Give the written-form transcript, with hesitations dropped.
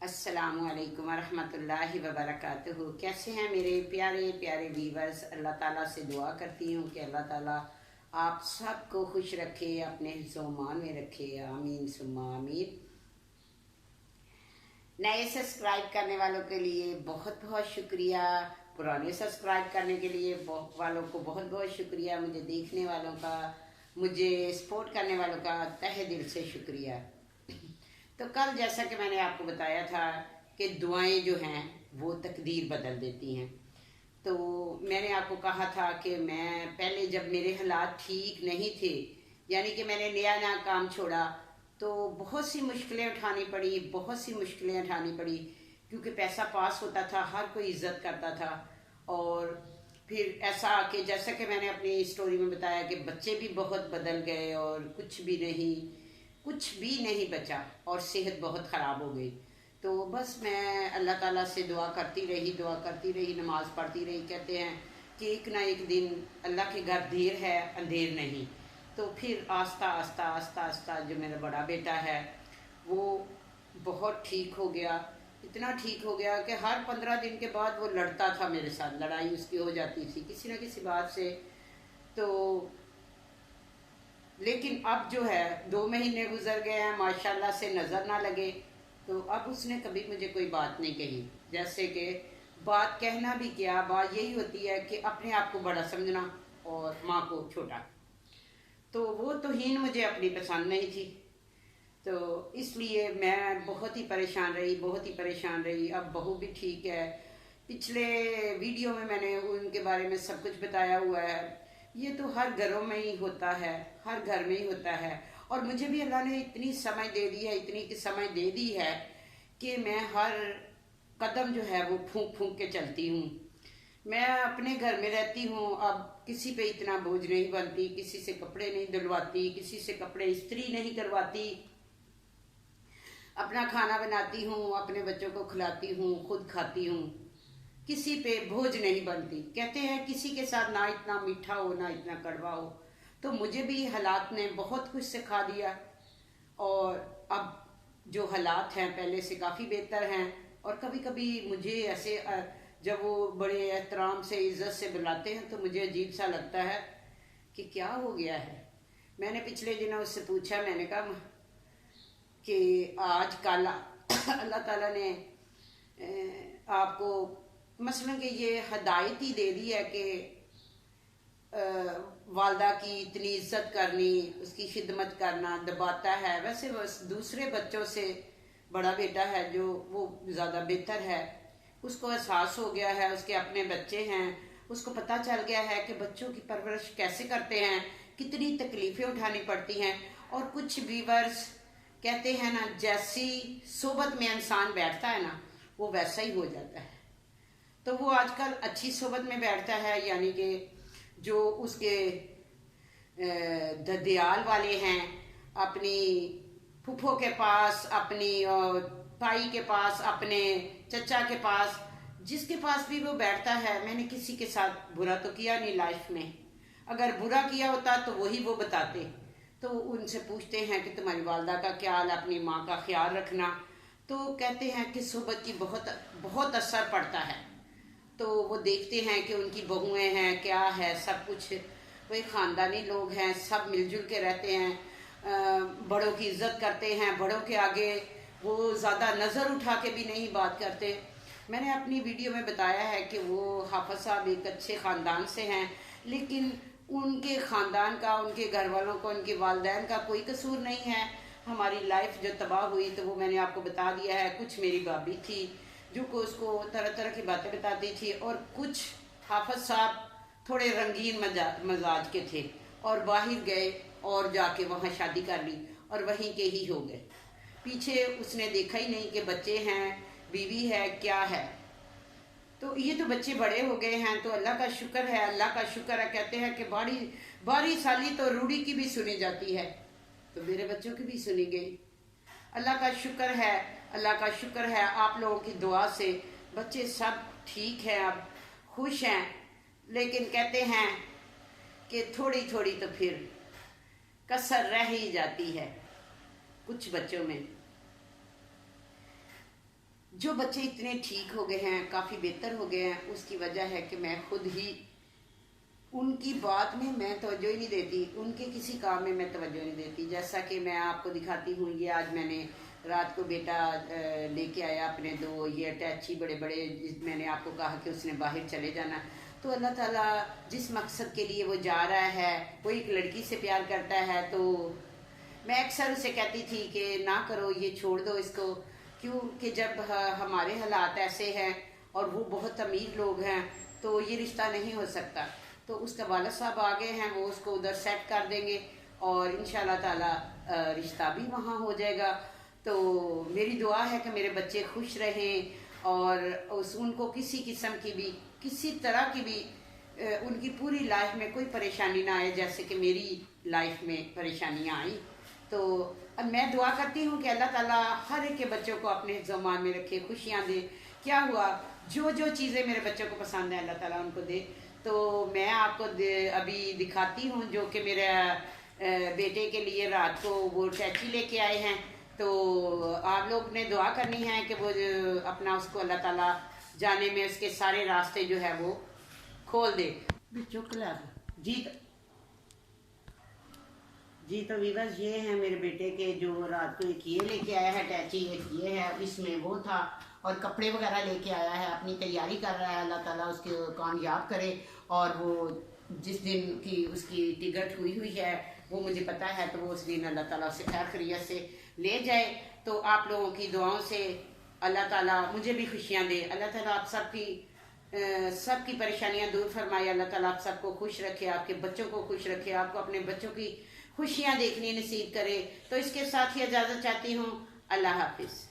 अस्सलामुअलैकुम वरहमतुल्लाहि वबरकातुहू। कैसे हैं मेरे प्यारे प्यारे व्यूवर्स। अल्लाह ताला से दुआ करती हूँ कि अल्लाह ताला आप सबको खुश रखे, अपने हिफ्ज़-ओ-मान में रखे, आमीन सुम्मा आमीन। नए सब्सक्राइब करने वालों के लिए बहुत बहुत शुक्रिया, पुराने सब्सक्राइब करने के लिए वालों को बहुत बहुत शुक्रिया, मुझे देखने वालों का, मुझे सपोर्ट करने वालों का तहे दिल से शुक्रिया। तो कल जैसा कि मैंने आपको बताया था कि दुआएं जो हैं वो तकदीर बदल देती हैं। तो मैंने आपको कहा था कि मैं पहले जब मेरे हालात ठीक नहीं थे, यानी कि मैंने नया काम छोड़ा, तो बहुत सी मुश्किलें उठानी पड़ी, क्योंकि पैसा पास होता था, हर कोई इज्जत करता था। और फिर ऐसा कि जैसा कि मैंने अपनी स्टोरी में बताया कि बच्चे भी बहुत बदल गए और कुछ भी नहीं बचा और सेहत बहुत ख़राब हो गई। तो बस मैं अल्लाह ताला से दुआ करती रही, नमाज़ पढ़ती रही। कहते हैं कि एक ना एक दिन अल्लाह के घर देर है अंधेर नहीं। तो फिर आस्ता जो मेरा बड़ा बेटा है वो बहुत ठीक हो गया, इतना ठीक हो गया कि हर 15 दिन के बाद वो लड़ता था मेरे साथ, लड़ाई उसकी हो जाती थी किसी न किसी बात से। तो लेकिन अब जो है 2 महीने गुजर गए हैं, माशाल्लाह से नज़र ना लगे। तो अब उसने कभी मुझे कोई बात नहीं कही। जैसे कि बात कहना भी क्या, बात यही होती है कि अपने आप को बड़ा समझना और माँ को छोटा। तो वो तौहीन मुझे अपनी पसंद नहीं थी, तो इसलिए मैं बहुत ही परेशान रही। अब बहू भी ठीक है। पिछले वीडियो में मैंने उनके बारे में सब कुछ बताया हुआ है। ये तो हर घरों में ही होता है, हर घर में ही होता है। और मुझे भी अल्लाह ने इतनी समय दे दी है कि मैं हर कदम जो है वो फूंक के चलती हूँ। मैं अपने घर में रहती हूँ, अब किसी पे इतना बोझ नहीं बनती, किसी से कपड़े नहीं धुलवाती, किसी से कपड़े इस्त्री नहीं करवाती, अपना खाना बनाती हूँ, अपने बच्चों को खिलाती हूँ, खुद खाती हूँ, किसी पे बोझ नहीं बनती। कहते हैं किसी के साथ ना इतना मीठा हो ना इतना कड़वा हो। तो मुझे भी हालात ने बहुत कुछ सिखा दिया और अब जो हालात हैं पहले से काफ़ी बेहतर हैं। और कभी कभी मुझे ऐसे जब वो बड़े एहतराम से इज्जत से बुलाते हैं तो मुझे अजीब सा लगता है कि क्या हो गया है। मैंने पिछले दिनों उससे पूछा, मैंने कहा कि आज कल अल्लाह ताला ने आपको मसलन कि ये हदायत ही दे दी है कि वालदा की इतनी इज्जत करनी, उसकी खिदमत करना, दबाता है। वैसे बस दूसरे बच्चों से बड़ा बेटा है जो वो ज़्यादा बेहतर है, उसको एहसास हो गया है, उसके अपने बच्चे हैं, उसको पता चल गया है कि बच्चों की परवरिश कैसे करते हैं, कितनी तकलीफ़ें उठानी पड़ती हैं। और कुछ व्यूअर्स कहते हैं ना, जैसी सोबत में इंसान बैठता है ना वो वैसा ही हो जाता है। तो वो आजकल अच्छी सोबत में बैठता है, यानी कि जो उसके ददियाल वाले हैं, अपनी फूफो के पास, अपनी ताई के पास, अपने चचा के पास, जिसके पास भी वो बैठता है। मैंने किसी के साथ बुरा तो किया नहीं लाइफ में, अगर बुरा किया होता तो वही वो बताते। तो उनसे पूछते हैं कि तुम्हारी वालदा का क्या हाल, अपनी माँ का ख्याल रखना। तो कहते हैं कि सोबत की बहुत असर पड़ता है। तो वो देखते हैं कि उनकी बहुएं हैं, क्या है, सब कुछ वही ख़ानदानी लोग हैं, सब मिलजुल के रहते हैं, बड़ों की इज्जत करते हैं, बड़ों के आगे वो ज़्यादा नज़र उठा के भी नहीं बात करते। मैंने अपनी वीडियो में बताया है कि वो हाफिज़ साहब एक अच्छे ख़ानदान से हैं, लेकिन उनके ख़ानदान का, उनके घर वालों का, उनके वालिदैन का कोई कसूर नहीं है। हमारी लाइफ जो तबाह हुई तो वो मैंने आपको बता दिया है। कुछ मेरी भाभी थी जो को उसको तरह तरह की बातें बताती थी, और कुछ हाफिज़ साहब थोड़े रंगीन मजाज के थे और बाहर गए और जाके वहाँ शादी कर ली और वहीं के ही हो गए। पीछे उसने देखा ही नहीं कि बच्चे हैं, बीवी है, क्या है। तो ये तो बच्चे बड़े हो गए हैं, तो अल्लाह का शुक्र है, अल्लाह का शुक्र है। कहते हैं कि बारी साली तो रूढ़ी की भी सुनी जाती है, तो मेरे बच्चों की भी सुनी गई। अल्लाह का शुक्र है आप लोगों की दुआ से बच्चे सब ठीक हैं, अब खुश हैं। लेकिन कहते हैं कि थोड़ी थोड़ी तो फिर कसर रह ही जाती है कुछ बच्चों में। جو بچے اتنے ٹھیک ہو گئے ہیں، کافی بہتر ہو گئے ہیں، اس کی وجہ ہے کہ میں خود ہی ان کی بات میں توجہ ہی نہیں دیتی، ان کے کسی کام میں توجہ نہیں دیتی۔ جیسا کہ میں آپ کو دکھاتی ہوں، یہ آج میں نے رات کو بیٹا لے کے آیا اپنے 2 یہ اٹیچی بڑے بڑے، میں نے آپ کو کہا کہ اس نے باہر چلے جانا، تو اللہ تعالیٰ جس مقصد کے لیے وہ جا رہا ہے، وہ ایک لڑکی سے پیار کرتا ہے، تو میں اکثر اسے کہتی تھی کہ نہ کرو، یہ چھوڑ دو اس کو، کیونکہ جب ہمارے حالات ایسے ہیں اور وہ بہت امیر لوگ ہیں تو یہ رشتہ نہیں ہو سکتا۔ تو اس کا والد صاحب آگے ہیں، وہ اس کو ادھر سیٹ کر دیں گے اور انشاءاللہ تعالی رشتہ بھی وہاں ہو جائے گا۔ تو میری دعا ہے کہ میرے بچے خوش رہیں اور ان کو کسی قسم کی بھی، کسی طرح کی بھی ان کی پوری لائف میں کوئی پریشانی نہ آئے جیسے کہ میری لائف میں پریشانیاں آئیں۔ تو اب میں دعا کرتی ہوں کہ اللہ تعالیٰ ہر ایک کے بچوں کو اپنے زمان میں رکھے، خوشیاں دے۔ کیا ہوا، جو چیزیں میرے بچوں کو پسند ہیں اللہ تعالیٰ ان کو دے۔ تو میں آپ کو ابھی دکھاتی ہوں جو کہ میرے بیٹے کے لیے رات کو وہ ٹیچی لے کے آئے ہیں، تو آپ لوگ نے دعا کرنی ہے کہ وہ اپنا اس کو اللہ تعالیٰ جانے میں اس کے سارے راستے جو ہے وہ کھول دے۔ جی تو ویورز، یہ ہیں میرے بیٹے کے جو رات کو ایک یہ لے کے آیا ہے ٹیچی، ایک یہ ہے، اس میں وہ تھا، اور کپڑے وغیرہ لے کے آیا ہے، اپنی تیاری کر رہا ہے۔ اللہ تعالیٰ اس کو کامیاب کرے، اور وہ جس دن کی اس کی ٹکٹ ہوئی ہے وہ مجھے پتہ ہے، تو وہ اس دن اللہ تعالیٰ اسے خیر خیریت سے لے جائے۔ تو آپ لوگوں کی دعاؤں سے اللہ تعالیٰ مجھے بھی خوشیاں دے، اللہ تعالیٰ آپ سب کی پریشانیاں دور فرمائے، اللہ تعالیٰ آپ سب کو خوش رکھے، آپ کے بچوں کو خوش رکھے، آپ کو اپنے بچوں کی خوشیاں دیکھنی نصیب کرے۔ تو اس کے ساتھ ہی اجازت چاہتی ہوں، اللہ حافظ۔